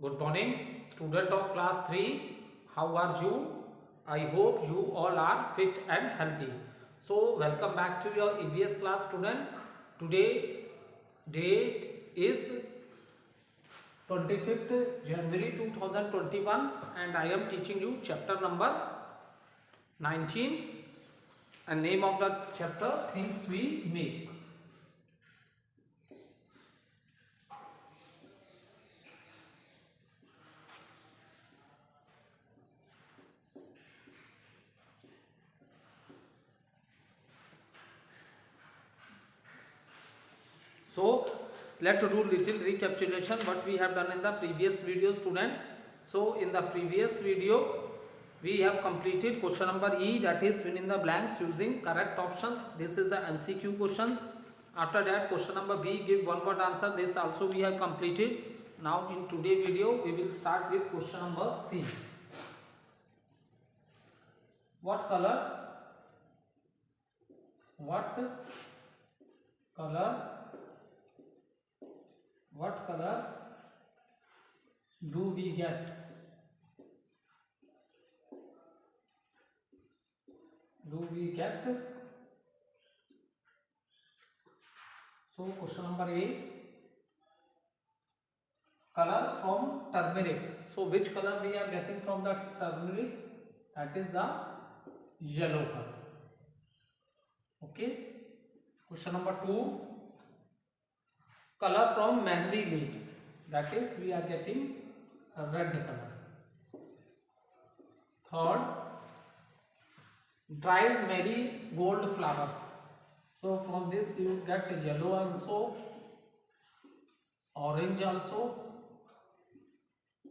Good morning, student of class 3. How are you? I hope you all are fit and healthy. So, welcome back to your EVS class student. Today, date is 25th January 2021 and I am teaching you chapter number 19 and name of the chapter Things We Make. So let's do little recapitulation what we have done in the previous video, student. So in the previous video we have completed question number E, that is fill in the blanks using correct option. This is the MCQ questions. After that question number B, give one word answer. This also we have completed. Now in today video we will start with question number C. What color do we get? So question number A, color from turmeric. So which color we are getting from the turmeric? That is the yellow color. Okay. Question number 2, color from mehndi leaves. That is we are getting a red color. Third, dried marigold flowers. So from this you will get yellow also, orange also.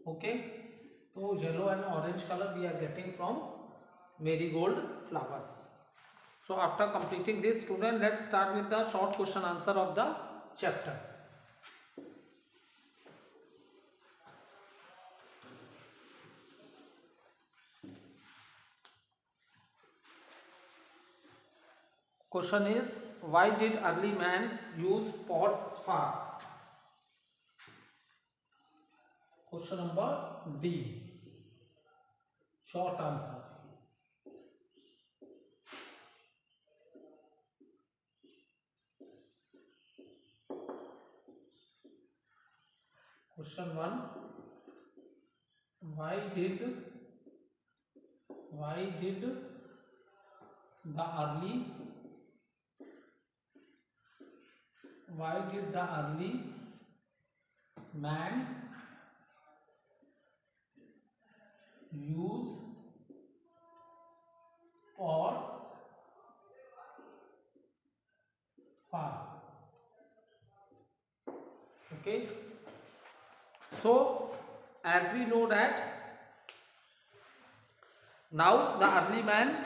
Okay, so yellow and orange color we are getting from marigold flowers. So after completing this, student, let's start with the short question answer of the chapter. Question is, why did early man use pots for? Question number D. Short answers. Question 1. Why did the early man use pots for? Okay, so as we know that now the early man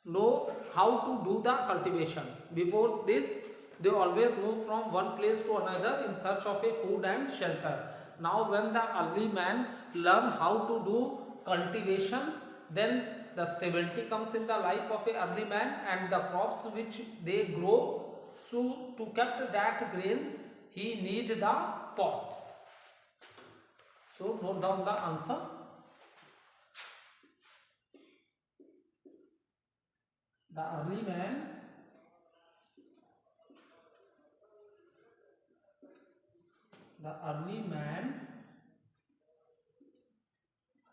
know how to do the cultivation. Before this they always move from one place to another in search of a food and shelter. Now when the early man learn how to do cultivation, then the stability comes in the life of a early man and the crops which they grow. So to keep that grains he need the pots. So note down the answer. The early man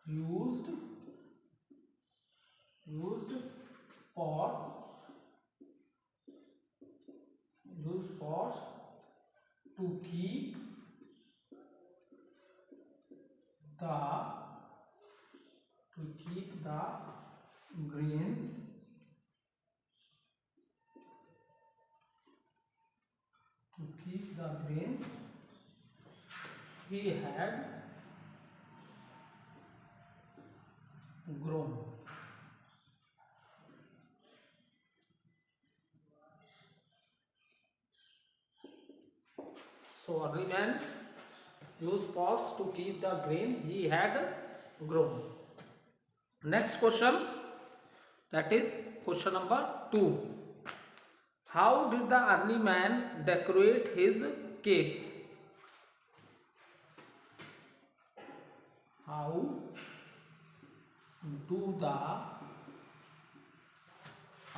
used pots to keep the grains he had grown. So early man used pots to keep the grain he had grown. Next question, that is question number 2. How did the early man decorate his caves? How do the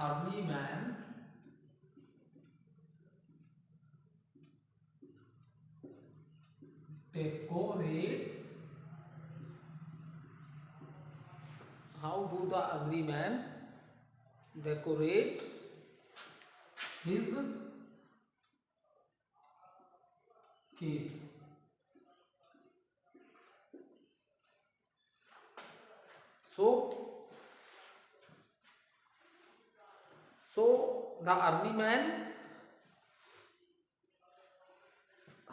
early man decorates? How do the early man decorate his caves? So the early man,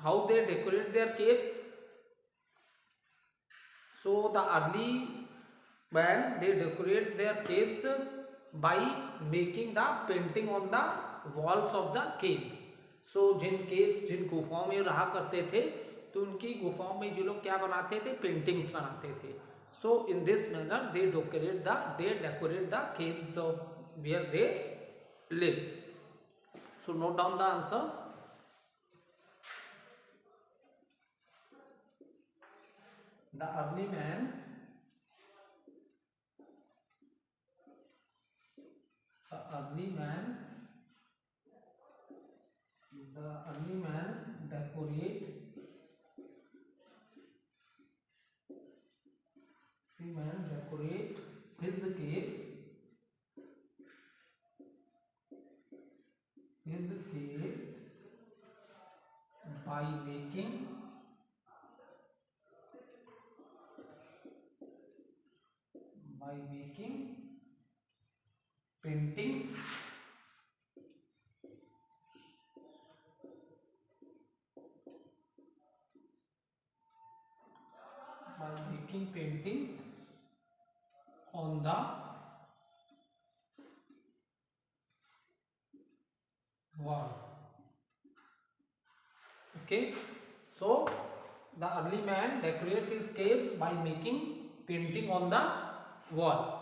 how they decorate their caves? So the early man, they decorate their caves by making the painting on the walls of the cave. So Jin caves, जिन गुफाओं में रहा करते थे, तो उनकी गुफाओं में जो लोग क्या बनाते थे, पेंटिंग्स बनाते थे. So in this manner they decorate the caves where they live. So note down the answer. The early man decorate his caves by making paintings on the wall. Okay, so the early man decorate his caves by making painting on the wall.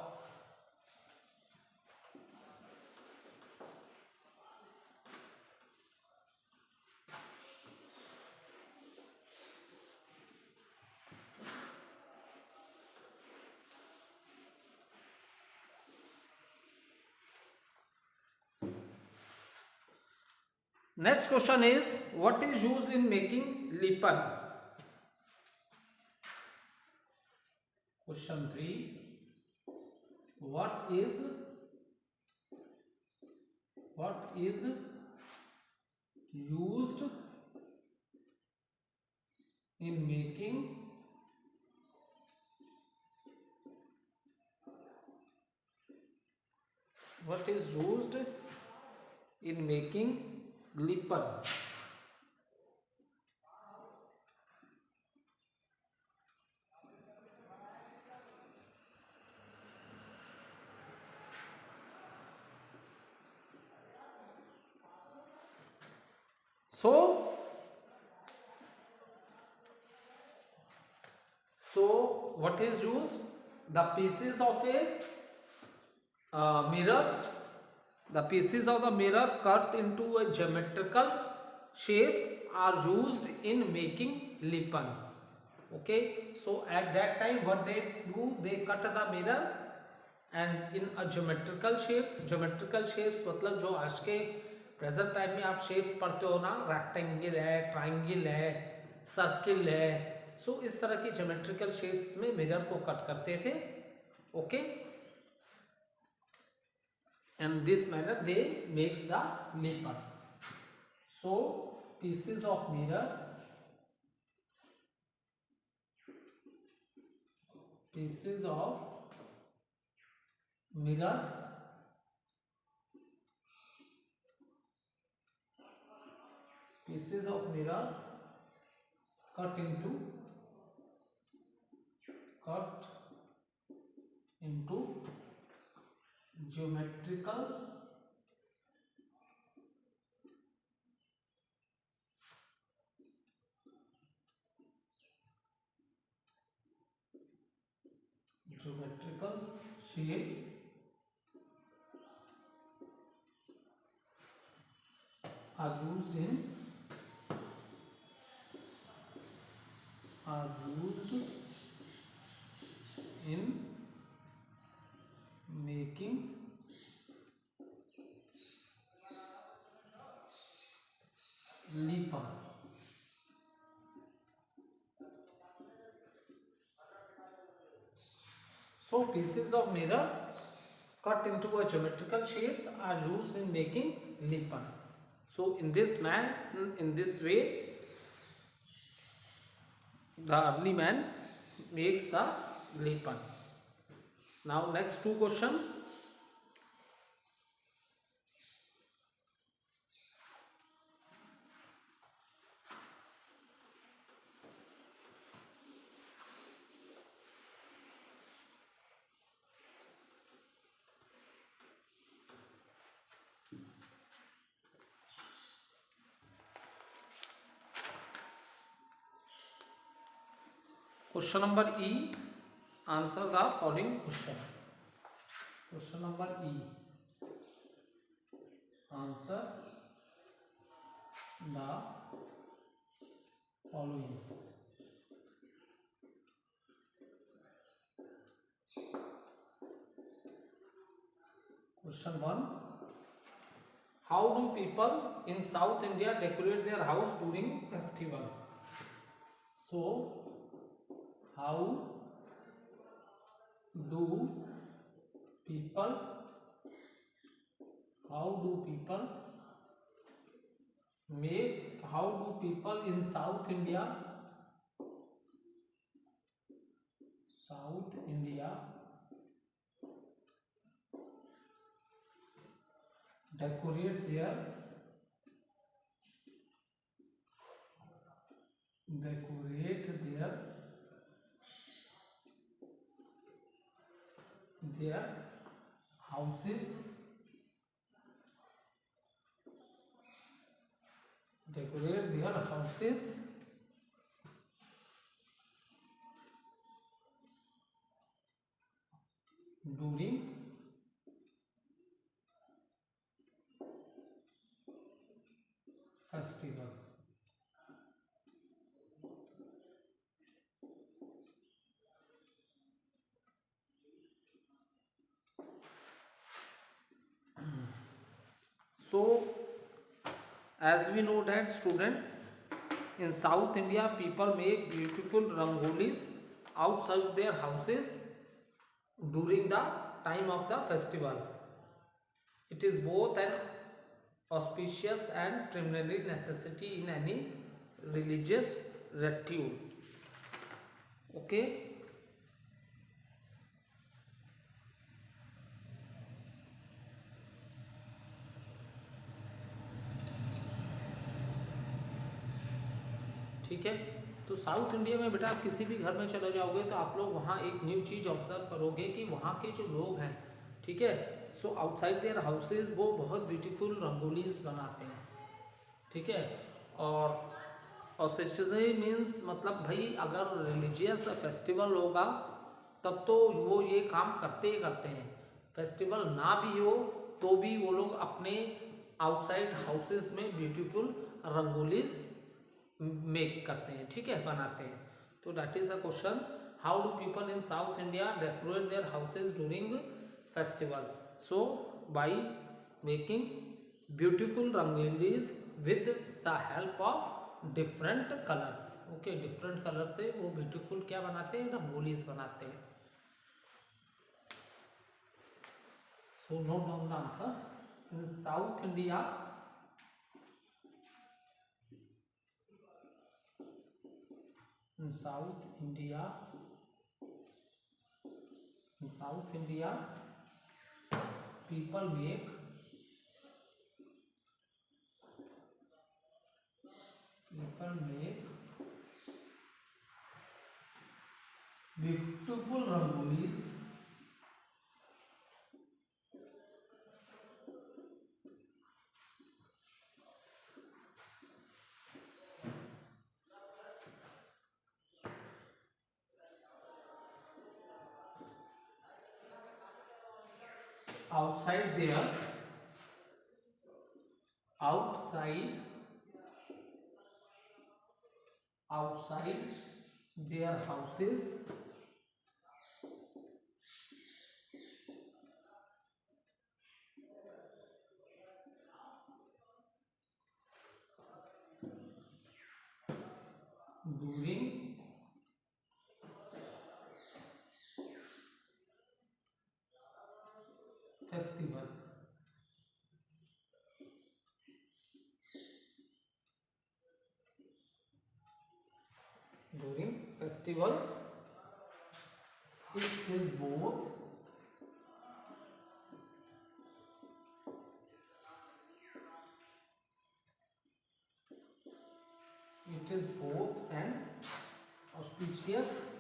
Next question is, what is used in making lipan? Question 3. What is used in making lipan? So what is used? The pieces of a mirrors. The pieces of the mirror cut into a geometrical shapes are used in making lipans. Okay, so at that time what they do, they cut the mirror and in a geometrical shapes मतलब जो आज के present time में आप shapes पढ़ते हो ना, rectangle है, ट्राइंगल है, सर्किल है, सो इस तरह की ज्योमेट्रिकल शेप्स में मिरर को कट करते थे. Okay, and this manner they makes the lipan. So pieces of mirror mirrors cut into geometrical shapes are used in making lipan. So pieces of mirror cut into a geometrical shapes are used in making lipan. So in this way, the early man makes the lipan. Now next two question. Question number E. Answer the following question. Question number E. Answer the following. Question 1. How do people in South India decorate their house during festival? So, how do people how do people in South India decorate their houses during festivals? So as we know that student, in South India people make beautiful rangolis outside their houses during the time of the festival. It is both an auspicious and preliminary necessity in any religious ritual. Okay. ठीक है, तो south India में बेटा आप किसी भी घर में चले जाओगे तो आप लोग वहाँ एक न्यू चीज़ ऑब्जर्व करोगे कि वहाँ के जो लोग हैं, ठीक है, सो आउटसाइड देयर हाउसेज वो बहुत ब्यूटीफुल रंगोलीज बनाते हैं, ठीक है, और सेचुरी मीन्स मतलब भाई अगर रिलीजियस फेस्टिवल होगा तब तो वो ये काम करते ही करते हैं, फेस्टिवल ना भी हो तो भी वो लोग अपने आउटसाइड हाउसेज में ब्यूटीफुल रंगोलीज मेक करते हैं, ठीक है, बनाते हैं. तो that is a question, how do people in South India decorate their houses during festival? So by making beautiful rangolis with the help of different colours. Okay, different colour से वो ब्यूटीफुल क्या बनाते हैं, रंगोलीज बनाते हैं. So note down the answer. In South India people make beautiful rangolis outside their houses during festivals. It is both an auspicious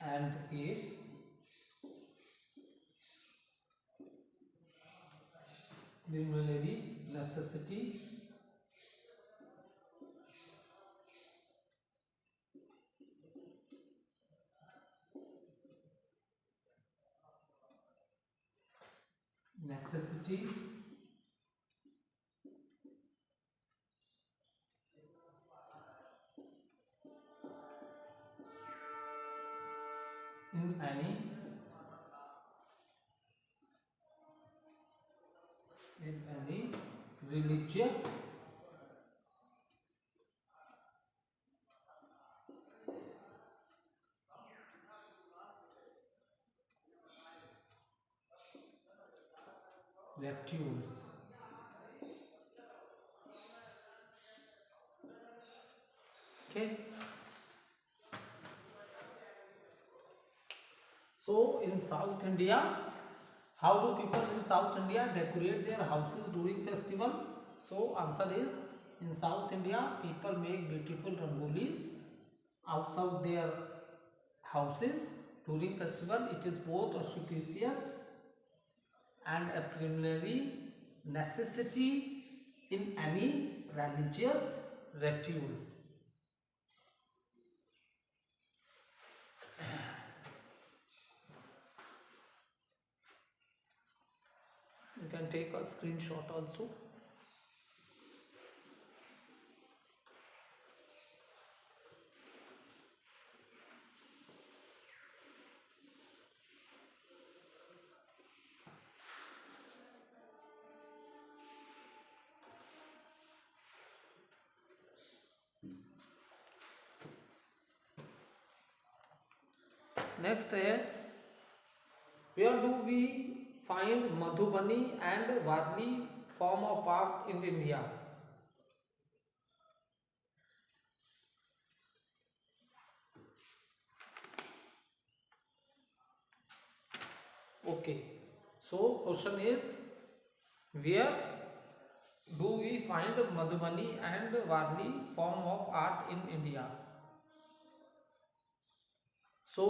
and a preliminary necessity in any religious rituals. Okay. So in South India, how do people in South India decorate their houses during festival? So answer is, in South India people make beautiful rangolis outside their houses during festival. It is both auspicious and a preliminary necessity in any religious ritual. You can take a screenshot also. Next है, where do we find Madhubani and Varli form of art in India? Okay, so question is, where do we find Madhubani and Varli form of art in India? So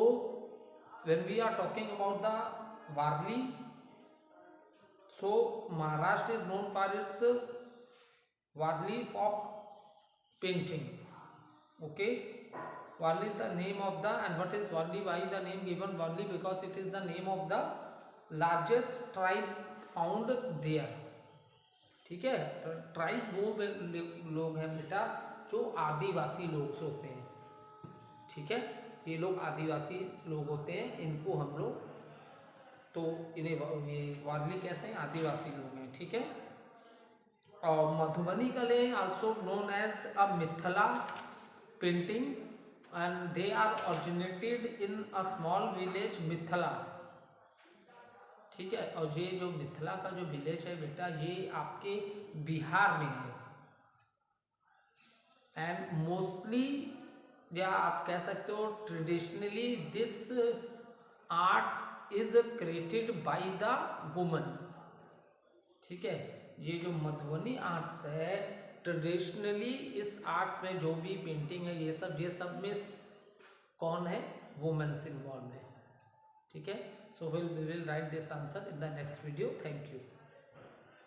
when we are talking about the Varli, so Maharashtra is known for its Varli folk paintings. Okay, Varli is the name of the, and what is Varli? Why the name given Varli? Because it is the name of the largest tribe found there. ठीक है, tribe वो लोग हैं बेटा जो आदिवासी लोग से होते हैं. ठीक है, ये लोग आदिवासी लोग होते हैं, इनको हम लोग तो इन्हें ये वारली कैसे हैं, आदिवासी लोग हैं. ठीक है, और मधुबनी कले also known as a Mithila painting and they are originated in a small village Mithila. ठीक है, और ये जो मिथिला का जो विलेज है बेटा ये आपके बिहार में है. एंड मोस्टली या आप कह सकते हो traditionally this art is created by the womens. ठीक है, ये जो मधुबनी आर्ट्स है ट्रेडिशनली इस आर्ट्स में जो भी पेंटिंग है ये सब में कौन है, वुमेन्स इन्वॉल्व है. ठीक है, so we will write this answer in the next video. Thank you.